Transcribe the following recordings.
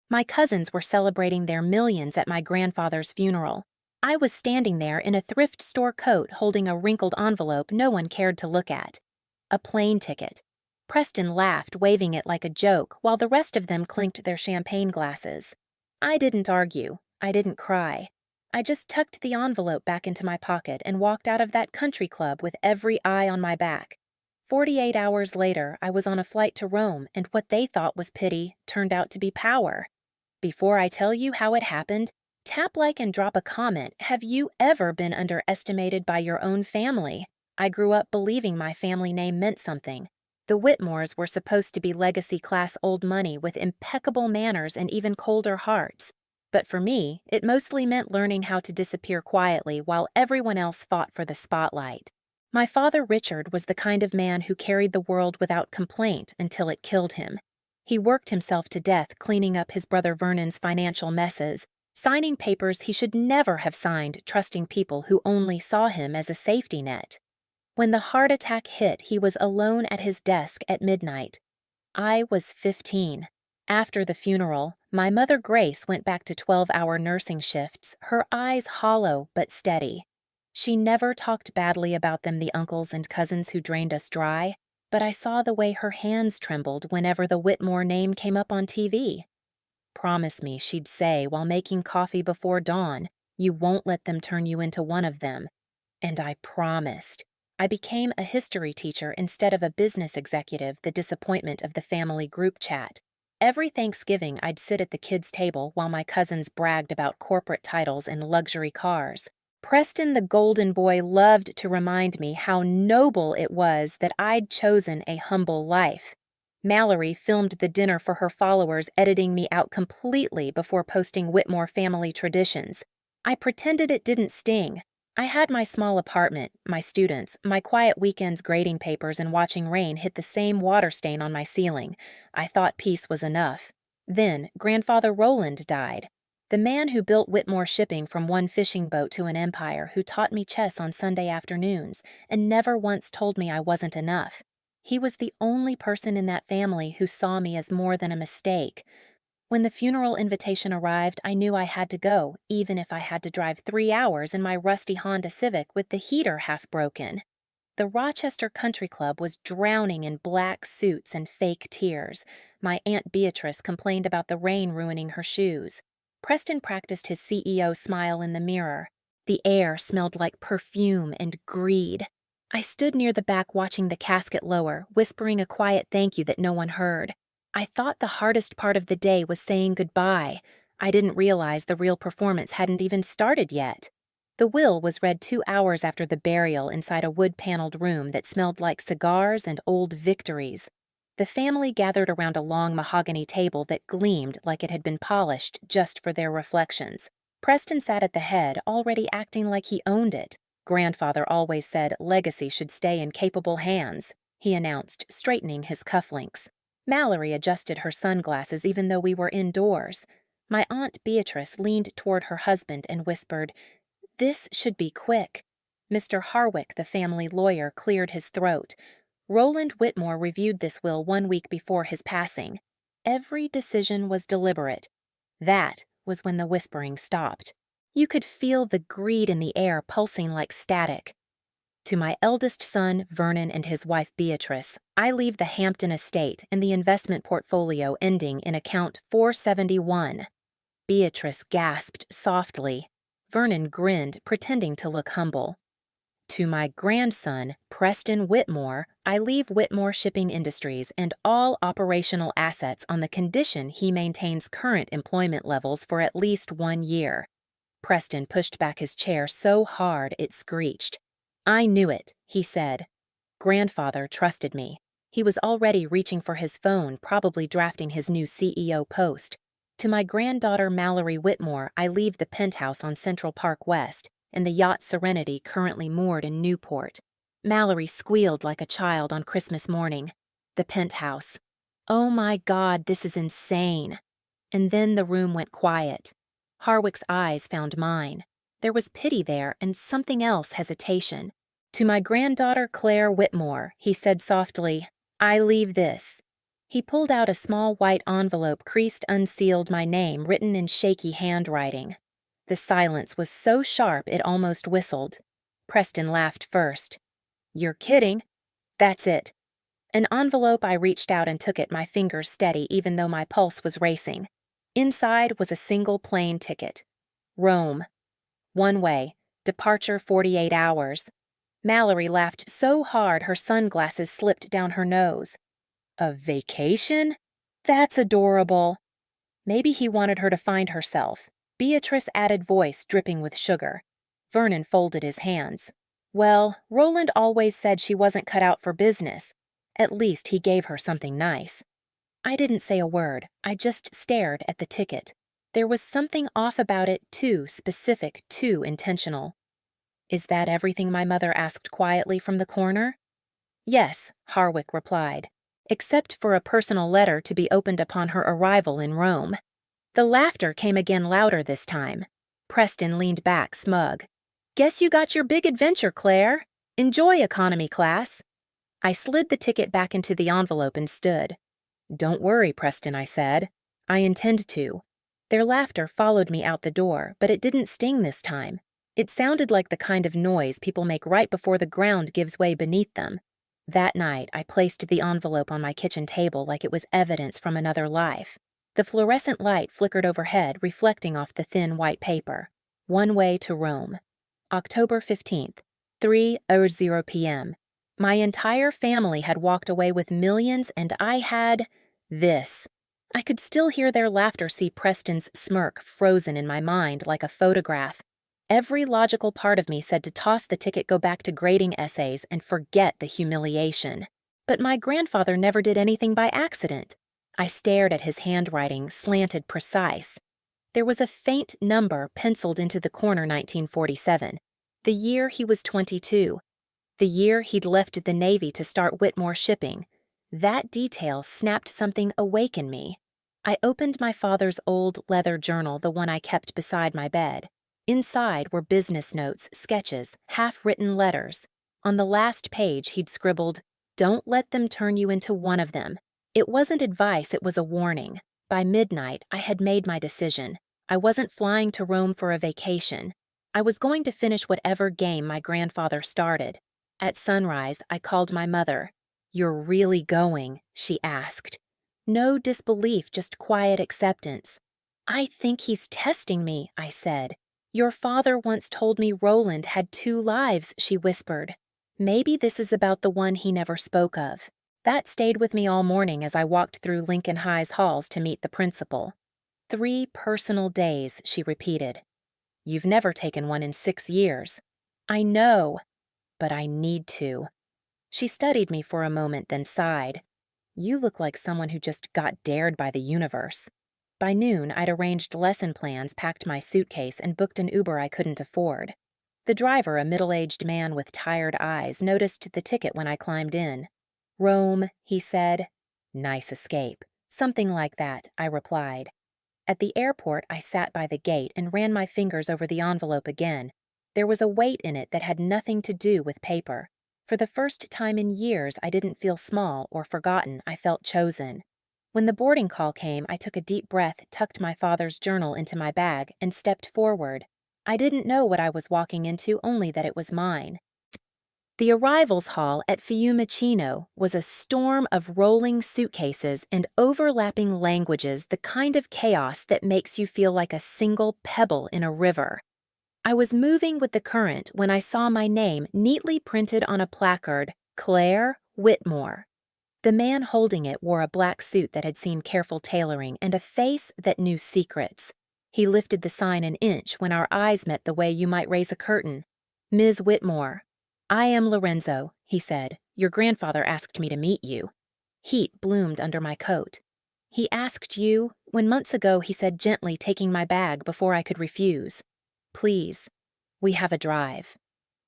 My cousins were celebrating their millions at my grandfather's funeral. I was standing there in a thrift store coat holding a wrinkled envelope no one cared to look at. A plane ticket. Preston laughed, waving it like a joke, while the rest of them clinked their champagne glasses. I didn't argue. I didn't cry. I just tucked the envelope back into my pocket and walked out of that country club with every eye on my back. 48 hours later, I was on a flight to Rome, and what they thought was pity turned out to be power. Before I tell you how it happened, tap like and drop a comment. Have you ever been underestimated by your own family? I grew up believing my family name meant something. The Whitmores were supposed to be legacy-class old money with impeccable manners and even colder hearts. But for me, it mostly meant learning how to disappear quietly while everyone else fought for the spotlight. My father, Richard, was the kind of man who carried the world without complaint until it killed him. He worked himself to death cleaning up his brother Vernon's financial messes, signing papers he should never have signed, trusting people who only saw him as a safety net. When the heart attack hit, he was alone at his desk at midnight. I was 15. After the funeral, my mother Grace went back to 12-hour nursing shifts, her eyes hollow but steady. She never talked badly about them, the uncles and cousins who drained us dry, but I saw the way her hands trembled whenever the Whitmore name came up on TV. "Promise me," she'd say while making coffee before dawn, "you won't let them turn you into one of them." And I promised. I became a history teacher instead of a business executive, the disappointment of the family group chat. Every Thanksgiving, I'd sit at the kids' table while my cousins bragged about corporate titles and luxury cars. Preston, the golden boy, loved to remind me how noble it was that I'd chosen a humble life. Mallory filmed the dinner for her followers, editing me out completely before posting Whitmore family traditions. I pretended it didn't sting. I had my small apartment, my students, my quiet weekends grading papers and watching rain hit the same water stain on my ceiling. I thought peace was enough. Then, Grandfather Roland died. The man who built Whitmore Shipping from one fishing boat to an empire, who taught me chess on Sunday afternoons and never once told me I wasn't enough. He was the only person in that family who saw me as more than a mistake. When the funeral invitation arrived, I knew I had to go, even if I had to drive 3 hours in my rusty Honda Civic with the heater half broken. The Rochester Country Club was drowning in black suits and fake tears. My Aunt Beatrice complained about the rain ruining her shoes. Preston practiced his CEO smile in the mirror. The air smelled like perfume and greed. I stood near the back watching the casket lower, whispering a quiet thank you that no one heard. I thought the hardest part of the day was saying goodbye. I didn't realize the real performance hadn't even started yet. The will was read 2 hours after the burial inside a wood-paneled room that smelled like cigars and old victories. The family gathered around a long mahogany table that gleamed like it had been polished just for their reflections. Preston sat at the head, already acting like he owned it. Grandfather always said legacy should stay in capable hands, he announced, straightening his cufflinks. Mallory adjusted her sunglasses even though we were indoors. My Aunt Beatrice leaned toward her husband and whispered, "This should be quick." Mr. Harwick, the family lawyer, cleared his throat. Roland Whitmore reviewed this will 1 week before his passing. Every decision was deliberate. That was when the whispering stopped. You could feel the greed in the air pulsing like static. To my eldest son, Vernon, and his wife, Beatrice, I leave the Hampton estate and the investment portfolio ending in account 471. Beatrice gasped softly. Vernon grinned, pretending to look humble. To my grandson, Preston Whitmore, I leave Whitmore Shipping Industries and all operational assets on the condition he maintains current employment levels for at least 1 year. Preston pushed back his chair so hard it screeched. "I knew it," he said. Grandfather trusted me. He was already reaching for his phone, probably drafting his new CEO post. To my granddaughter Mallory Whitmore, I leave the penthouse on Central Park West and the yacht Serenity currently moored in Newport. Mallory squealed like a child on Christmas morning. The penthouse. Oh my God, this is insane. And then the room went quiet. Harwick's eyes found mine. There was pity there and something else, hesitation. To my granddaughter Claire Whitmore, he said softly, "I leave this." He pulled out a small white envelope, creased unsealed, my name written in shaky handwriting. The silence was so sharp it almost whistled. Preston laughed first. "You're kidding." "That's it." An envelope. I reached out and took it, my fingers steady even though my pulse was racing. Inside was a single plane ticket. Rome. One way. Departure 48 hours. Mallory laughed so hard her sunglasses slipped down her nose. "A vacation? That's adorable." Maybe he wanted her to find herself. Beatrice added, voice dripping with sugar. Vernon folded his hands. Well, Roland always said she wasn't cut out for business. At least he gave her something nice. I didn't say a word. I just stared at the ticket. There was something off about it, too specific, too intentional. "Is that everything?" my mother asked quietly from the corner. "Yes," Harwick replied, "except for a personal letter to be opened upon her arrival in Rome." The laughter came again, louder this time. Preston leaned back, smug. "Guess you got your big adventure, Claire. Enjoy economy class." I slid the ticket back into the envelope and stood. "Don't worry, Preston," I said. "I intend to." Their laughter followed me out the door, but it didn't sting this time. It sounded like the kind of noise people make right before the ground gives way beneath them. That night, I placed the envelope on my kitchen table like it was evidence from another life. The fluorescent light flickered overhead, reflecting off the thin white paper. One way to Rome. October 15th, 3:00 p.m. My entire family had walked away with millions, and I had this. I could still hear their laughter, see Preston's smirk frozen in my mind like a photograph. Every logical part of me said to toss the ticket, go back to grading essays, and forget the humiliation. But my grandfather never did anything by accident. I stared at his handwriting, slanted, precise. There was a faint number penciled into the corner, 1947. The year he was 22. The year he'd left the Navy to start Whitmore shipping. That detail snapped something awake in me. I opened my father's old leather journal, the one I kept beside my bed. Inside were business notes, sketches, half-written letters. On the last page he'd scribbled, "Don't let them turn you into one of them." It wasn't advice, it was a warning. By midnight, I had made my decision. I wasn't flying to Rome for a vacation. I was going to finish whatever game my grandfather started. At sunrise, I called my mother. "You're really going?" she asked. No disbelief, just quiet acceptance. "I think he's testing me," I said. "Your father once told me Roland had 2 lives," she whispered. Maybe this is about the one he never spoke of. That stayed with me all morning as I walked through Lincoln High's halls to meet the principal. 3 personal days, she repeated. "You've never taken one in 6 years. "I know, but I need to." She studied me for a moment, then sighed. "You look like someone who just got dared by the universe." By noon, I'd arranged lesson plans, packed my suitcase, and booked an Uber I couldn't afford. The driver, a middle-aged man with tired eyes, noticed the ticket when I climbed in. "Rome," he said. "Nice escape." "Something like that," I replied. At the airport, I sat by the gate and ran my fingers over the envelope again. There was a weight in it that had nothing to do with paper. For the first time in years, I didn't feel small or forgotten. I felt chosen. When the boarding call came, I took a deep breath, tucked my father's journal into my bag, and stepped forward. I didn't know what I was walking into, only that it was mine. The arrivals hall at Fiumicino was a storm of rolling suitcases and overlapping languages, the kind of chaos that makes you feel like a single pebble in a river. I was moving with the current when I saw my name neatly printed on a placard, Claire Whitmore. The man holding it wore a black suit that had seen careful tailoring and a face that knew secrets. He lifted the sign an inch when our eyes met the way you might raise a curtain. "Ms. Whitmore." "I am Lorenzo," he said. "Your grandfather asked me to meet you." Heat bloomed under my coat. "He asked you?" When months ago he said gently, taking my bag before I could refuse. "Please, we have a drive."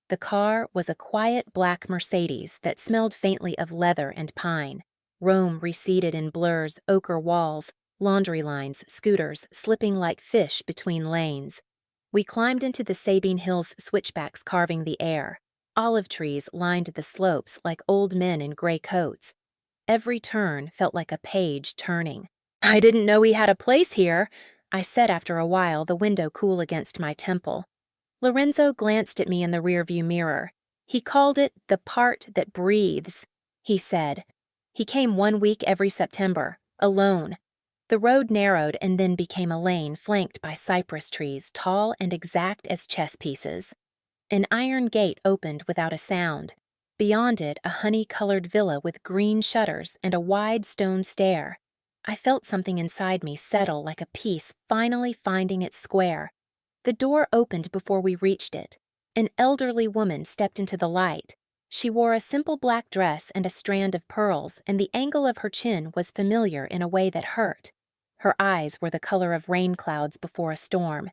The car was a quiet black Mercedes that smelled faintly of leather and pine. Rome receded in blurs, ochre walls, laundry lines, scooters slipping like fish between lanes. We climbed into the Sabine Hills switchbacks carving the air. Olive trees lined the slopes like old men in gray coats. Every turn felt like a page turning. "I didn't know he had a place here," I said after a while, the window cool against my temple. Lorenzo glanced at me in the rearview mirror. He called it the part that breathes, he said. He came 1 week every September, alone. The road narrowed and then became a lane flanked by cypress trees, tall and exact as chess pieces. An iron gate opened without a sound. Beyond it, a honey-colored villa with green shutters and a wide stone stair. I felt something inside me settle like a piece finally finding its square. The door opened before we reached it. An elderly woman stepped into the light. She wore a simple black dress and a strand of pearls, and the angle of her chin was familiar in a way that hurt. Her eyes were the color of rain clouds before a storm.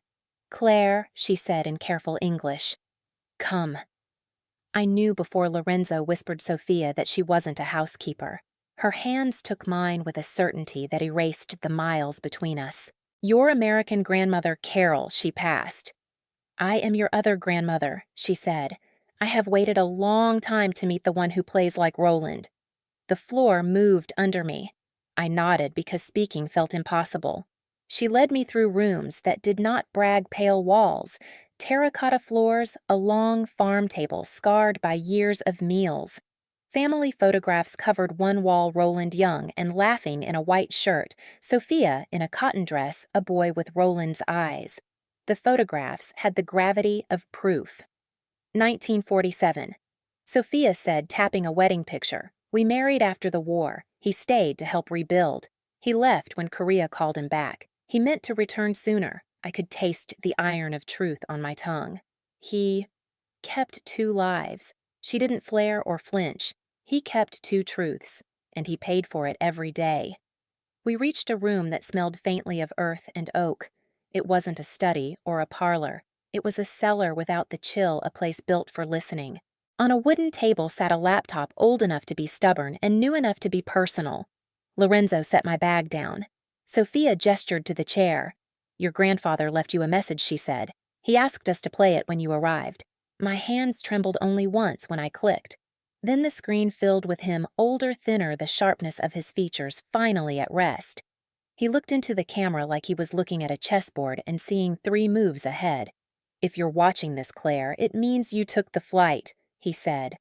"Claire," she said in careful English. "Come." I knew before Lorenzo whispered Sophia that she wasn't a housekeeper. Her hands took mine with a certainty that erased the miles between us. "Your American grandmother, Carol," she passed. "I am your other grandmother," she said. "I have waited a long time to meet the one who plays like Roland." The floor moved under me. I nodded because speaking felt impossible. She led me through rooms that did not brag pale walls, terracotta floors, a long farm table scarred by years of meals. Family photographs covered one wall Roland young and laughing in a white shirt, Sophia in a cotton dress, a boy with Roland's eyes. The photographs had the gravity of proof. 1947. Sophia said, tapping a wedding picture, "We married after the war. He stayed to help rebuild. He left when Korea called him back. He meant to return sooner." I could taste the iron of truth on my tongue. He kept 2 lives. She didn't flare or flinch. He kept 2 truths, and he paid for it every day. We reached a room that smelled faintly of earth and oak. It wasn't a study or a parlor. It was a cellar without the chill a place built for listening. On a wooden table sat a laptop old enough to be stubborn and new enough to be personal. Lorenzo set my bag down. Sophia gestured to the chair. "Your grandfather left you a message," she said. "He asked us to play it when you arrived." My hands trembled only once when I clicked. Then the screen filled with him, older, thinner, the sharpness of his features finally at rest. He looked into the camera like he was looking at a chessboard and seeing 3 moves ahead. "If you're watching this, Claire, it means you took the flight," he said.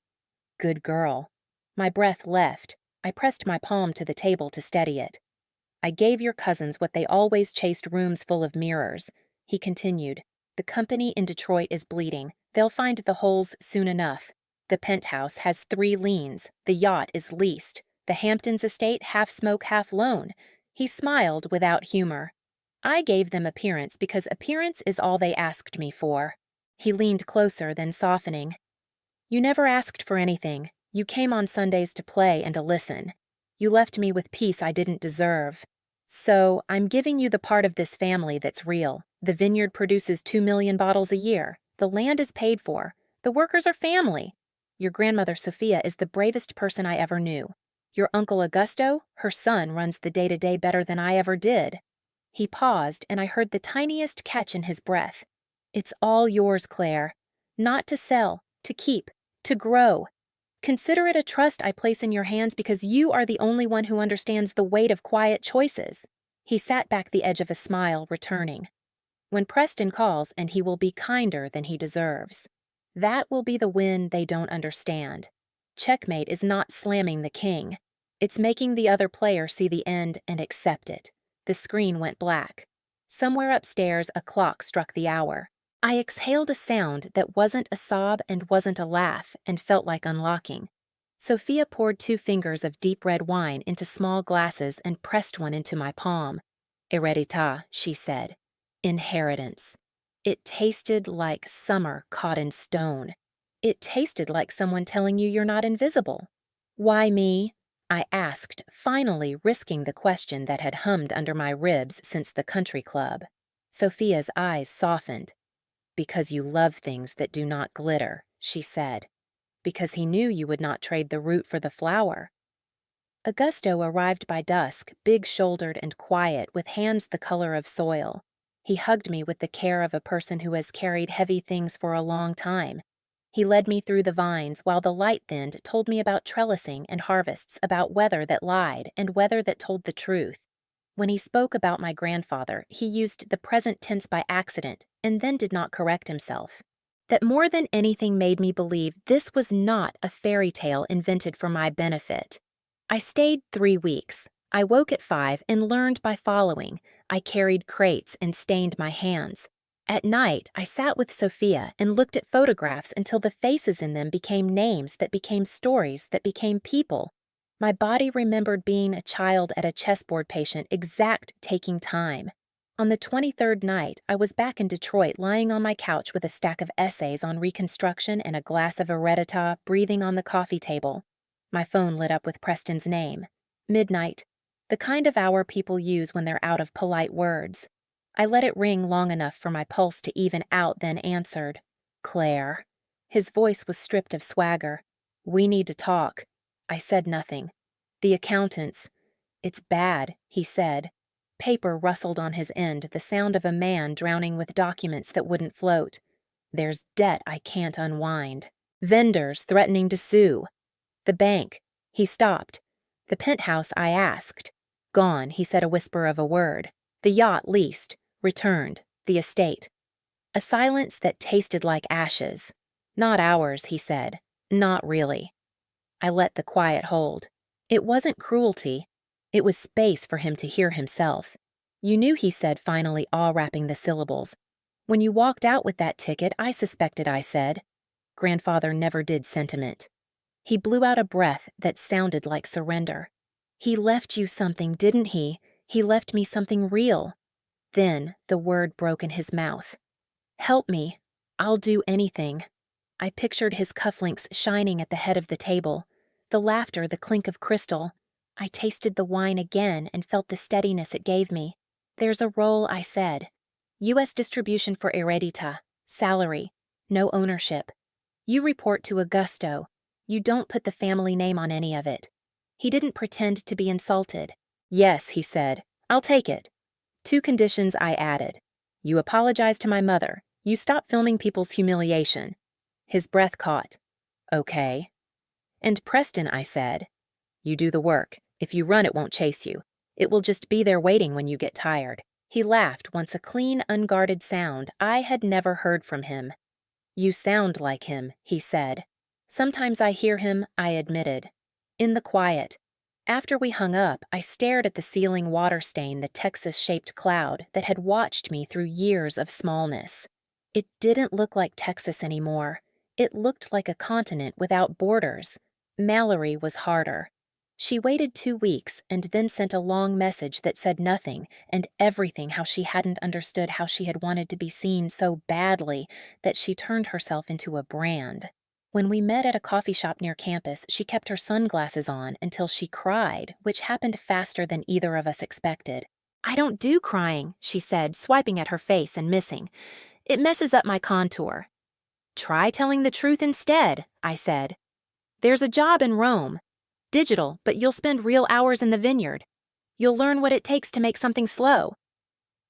"Good girl." My breath left. I pressed my palm to the table to steady it. "I gave your cousins what they always chased, rooms full of mirrors," he continued. "The company in Detroit is bleeding. They'll find the holes soon enough. The penthouse has 3 liens. The yacht is leased. The Hamptons estate half smoke, half loan." He smiled without humor. "I gave them appearance because appearance is all they asked me for." He leaned closer, then softening. "You never asked for anything. You came on Sundays to play and to listen. You left me with peace I didn't deserve. So I'm giving you the part of this family that's real. The vineyard produces 2 million bottles a year. The land is paid for. The workers are family. Your grandmother Sophia is the bravest person I ever knew. Your uncle Augusto, her son, runs the day-to-day better than I ever did." He paused, and I heard the tiniest catch in his breath. "It's all yours, Claire. Not to sell, to keep, to grow. Consider it a trust I place in your hands because you are the only one who understands the weight of quiet choices." He sat back the edge of a smile, returning. "When Preston calls, and he will be kinder than he deserves. That will be the win they don't understand. Checkmate is not slamming the king. It's making the other player see the end and accept it." The screen went black. Somewhere upstairs, a clock struck the hour. I exhaled a sound that wasn't a sob and wasn't a laugh and felt like unlocking. Sophia poured 2 fingers of deep red wine into small glasses and pressed one into my palm. "Heredità," she said. "Inheritance." It tasted like summer caught in stone. It tasted like someone telling you you're not invisible. "Why me?" I asked, finally risking the question that had hummed under my ribs since the country club. Sophia's eyes softened. "Because you love things that do not glitter," she said. "Because he knew you would not trade the root for the flower." Augusto arrived by dusk, big-shouldered and quiet, with hands the color of soil. He hugged me with the care of a person who has carried heavy things for a long time. He led me through the vines while the light thinned, told me about trellising and harvests, about weather that lied and weather that told the truth. When he spoke about my grandfather, he used the present tense by accident and then did not correct himself. That more than anything made me believe this was not a fairy tale invented for my benefit. I stayed 3 weeks. I woke at 5 and learned by following. I carried crates and stained my hands. At night, I sat with Sophia and looked at photographs until the faces in them became names that became stories that became people. My body remembered being a child at a chessboard patient, exact taking time. On the 23rd night, I was back in Detroit lying on my couch with a stack of essays on Reconstruction and a glass of Heredita breathing on the coffee table. My phone lit up with Preston's name. Midnight. The kind of hour people use when they're out of polite words. I let it ring long enough for my pulse to even out, then answered. Claire. His voice was stripped of swagger. We need to talk. I said nothing. The accountants. It's bad, he said. Paper rustled on his end, the sound of a man drowning with documents that wouldn't float. There's debt I can't unwind. Vendors threatening to sue. The bank. He stopped. The penthouse I asked. Gone, he said, a whisper of a word. The yacht leased. Returned. The estate. A silence that tasted like ashes. Not ours, he said. Not really. I let the quiet hold. It wasn't cruelty. It was space for him to hear himself. You knew, he said, finally awe-wrapping the syllables. When you walked out with that ticket, I suspected, I said. Grandfather never did sentiment. He blew out a breath that sounded like surrender. He left you something, didn't he? He left me something real. Then the word broke in his mouth. Help me. I'll do anything. I pictured his cufflinks shining at the head of the table. The laughter, the clink of crystal. I tasted the wine again and felt the steadiness it gave me. There's a role, I said. U.S. distribution for Heredita. Salary. No ownership. You report to Augusto. You don't put the family name on any of it. He didn't pretend to be insulted. Yes, he said. I'll take it. 2 conditions I added. You apologize to my mother. You stop filming people's humiliation. His breath caught. Okay. And Preston, I said. You do the work. If you run, it won't chase you. It will just be there waiting when you get tired. He laughed, once a clean, unguarded sound I had never heard from him. You sound like him, he said. Sometimes I hear him, I admitted. In the quiet. After we hung up, I stared at the ceiling water stain, the Texas-shaped cloud that had watched me through years of smallness. It didn't look like Texas anymore. It looked like a continent without borders. Mallory was harder. She waited 2 weeks and then sent a long message that said nothing and everything, how she hadn't understood how she had wanted to be seen so badly that she turned herself into a brand. When we met at a coffee shop near campus, she kept her sunglasses on until she cried, which happened faster than either of us expected. I don't do crying, she said, swiping at her face and missing. It messes up my contour. Try telling the truth instead, I said. There's a job in Rome. Digital, but you'll spend real hours in the vineyard. You'll learn what it takes to make something slow.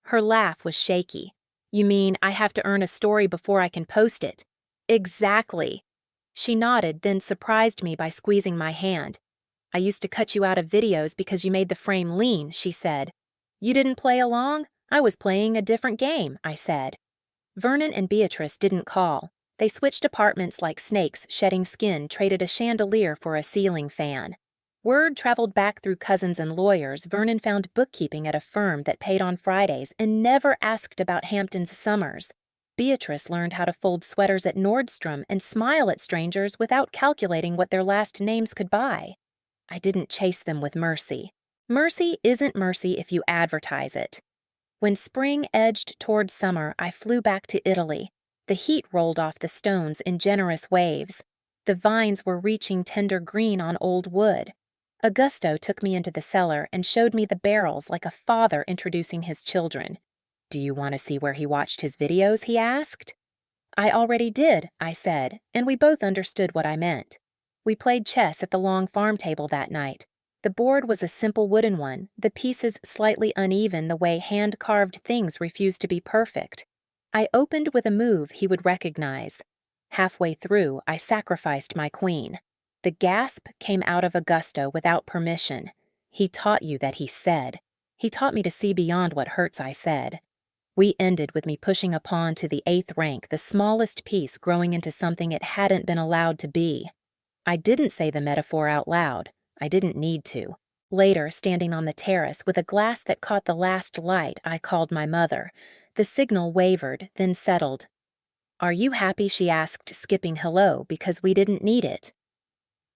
Her laugh was shaky. You mean I have to earn a story before I can post it? Exactly. She nodded, then surprised me by squeezing my hand. I used to cut you out of videos because you made the frame lean, she said. You didn't play along? I was playing a different game, I said. Vernon and Beatrice didn't call. They switched apartments like snakes shedding skin, traded a chandelier for a ceiling fan. Word traveled back through cousins and lawyers. Vernon found bookkeeping at a firm that paid on Fridays and never asked about Hampton's summers. Beatrice learned how to fold sweaters at Nordstrom and smile at strangers without calculating what their last names could buy. I didn't chase them with mercy. Mercy isn't mercy if you advertise it. When spring edged toward summer, I flew back to Italy. The heat rolled off the stones in generous waves. The vines were reaching tender green on old wood. Augusto took me into the cellar and showed me the barrels like a father introducing his children. Do you want to see where he watched his videos, he asked. I already did, I said, and we both understood what I meant. We played chess at the long farm table that night. The board was a simple wooden one, the pieces slightly uneven the way hand-carved things refuse to be perfect. I opened with a move he would recognize. Halfway through, I sacrificed my queen. The gasp came out of Augusto without permission. He taught you that he said. He taught me to see beyond what hurts, I said. We ended with me pushing a pawn to the 8th rank, the smallest piece growing into something it hadn't been allowed to be. I didn't say the metaphor out loud. I didn't need to. Later, standing on the terrace with a glass that caught the last light, I called my mother. The signal wavered, then settled. "Are you happy?" she asked, skipping hello, "because we didn't need it."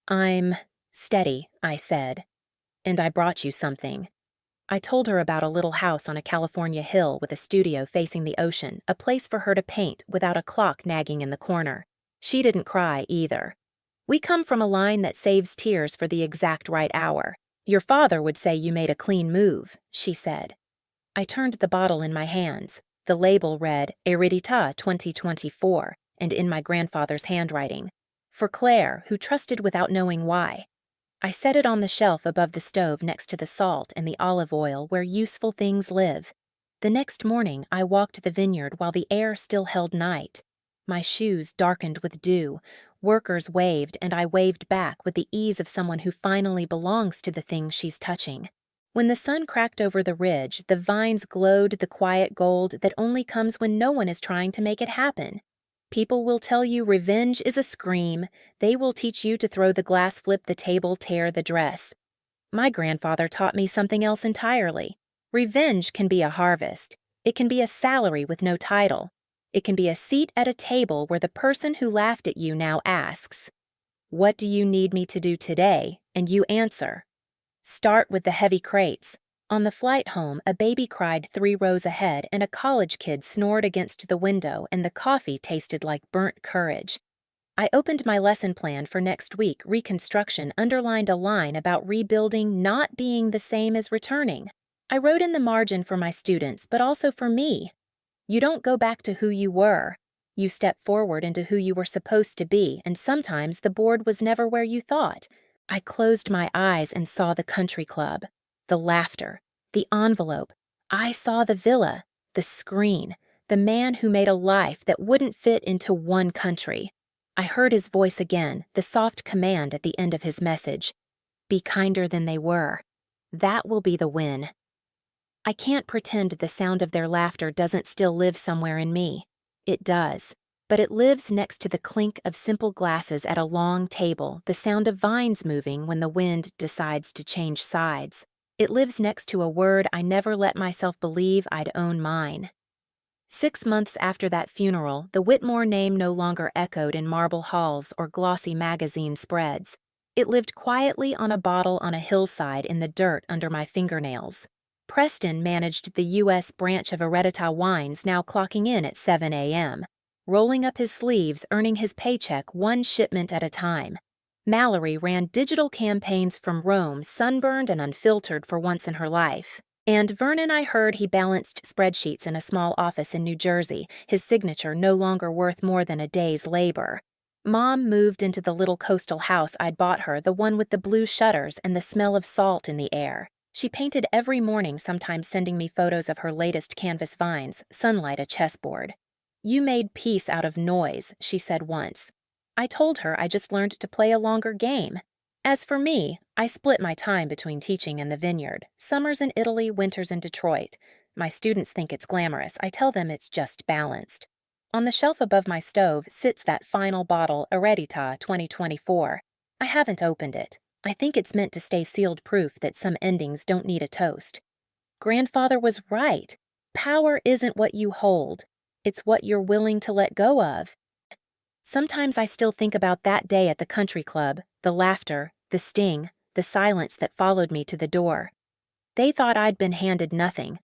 "I'm steady," I said. "And I brought you something." I told her about a little house on a California hill with a studio facing the ocean, a place for her to paint without a clock nagging in the corner. She didn't cry either. "We come from a line that saves tears for the exact right hour. Your father would say you made a clean move," she said. I turned the bottle in my hands. The label read Heredita 2024, and in my grandfather's handwriting. For Claire, who trusted without knowing why. I set it on the shelf above the stove next to the salt and the olive oil where useful things live. The next morning, I walked the vineyard while the air still held night. My shoes darkened with dew. Workers waved, and I waved back with the ease of someone who finally belongs to the thing she's touching. When the sun cracked over the ridge, the vines glowed the quiet gold that only comes when no one is trying to make it happen. People will tell you revenge is a scream. They will teach you to throw the glass, flip the table, tear the dress. My grandfather taught me something else entirely. Revenge can be a harvest. It can be a salary with no title. It can be a seat at a table where the person who laughed at you now asks, "What do you need me to do today?" And you answer. Start with the heavy crates. On the flight home, a baby cried 3 rows ahead and a college kid snored against the window and the coffee tasted like burnt courage. I opened my lesson plan for next week. Reconstruction underlined a line about rebuilding not being the same as returning. I wrote in the margin for my students, but also for me. You don't go back to who you were. You step forward into who you were supposed to be, and sometimes the board was never where you thought. I closed my eyes and saw the country club, the laughter, the envelope. I saw the villa, the screen, the man who made a life that wouldn't fit into one country. I heard his voice again, the soft command at the end of his message. Be kinder than they were. That will be the win. I can't pretend the sound of their laughter doesn't still live somewhere in me. It does. But it lives next to the clink of simple glasses at a long table, the sound of vines moving when the wind decides to change sides. It lives next to a word I never let myself believe I'd own mine. 6 months after that funeral, the Whitmore name no longer echoed in marble halls or glossy magazine spreads. It lived quietly on a bottle on a hillside in the dirt under my fingernails. Preston managed the U.S. branch of Heredita Wines, now clocking in at 7 a.m., rolling up his sleeves, earning his paycheck one shipment at a time. Mallory ran digital campaigns from Rome, sunburned and unfiltered for once in her life. And Vernon, I heard he balanced spreadsheets in a small office in New Jersey, his signature no longer worth more than a day's labor. Mom moved into the little coastal house I'd bought her, the one with the blue shutters and the smell of salt in the air. She painted every morning, sometimes sending me photos of her latest canvas vines, sunlight a chessboard. You made peace out of noise, she said once. I told her I just learned to play a longer game. As for me, I split my time between teaching and the vineyard. Summers in Italy, winters in Detroit. My students think it's glamorous. I tell them it's just balanced. On the shelf above my stove sits that final bottle, Heredita 2024. I haven't opened it. I think it's meant to stay sealed proof that some endings don't need a toast. Grandfather was right. Power isn't what you hold. It's what you're willing to let go of. Sometimes I still think about that day at the country club, the laughter, the sting, the silence that followed me to the door. They thought I'd been handed nothing.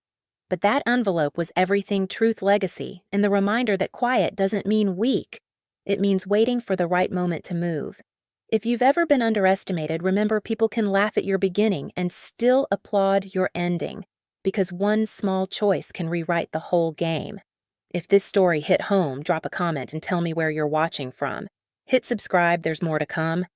But that envelope was everything truth legacy, and the reminder that quiet doesn't mean weak. It means waiting for the right moment to move. If you've ever been underestimated, remember people can laugh at your beginning and still applaud your ending, because one small choice can rewrite the whole game. If this story hit home, drop a comment and tell me where you're watching from. Hit subscribe, there's more to come.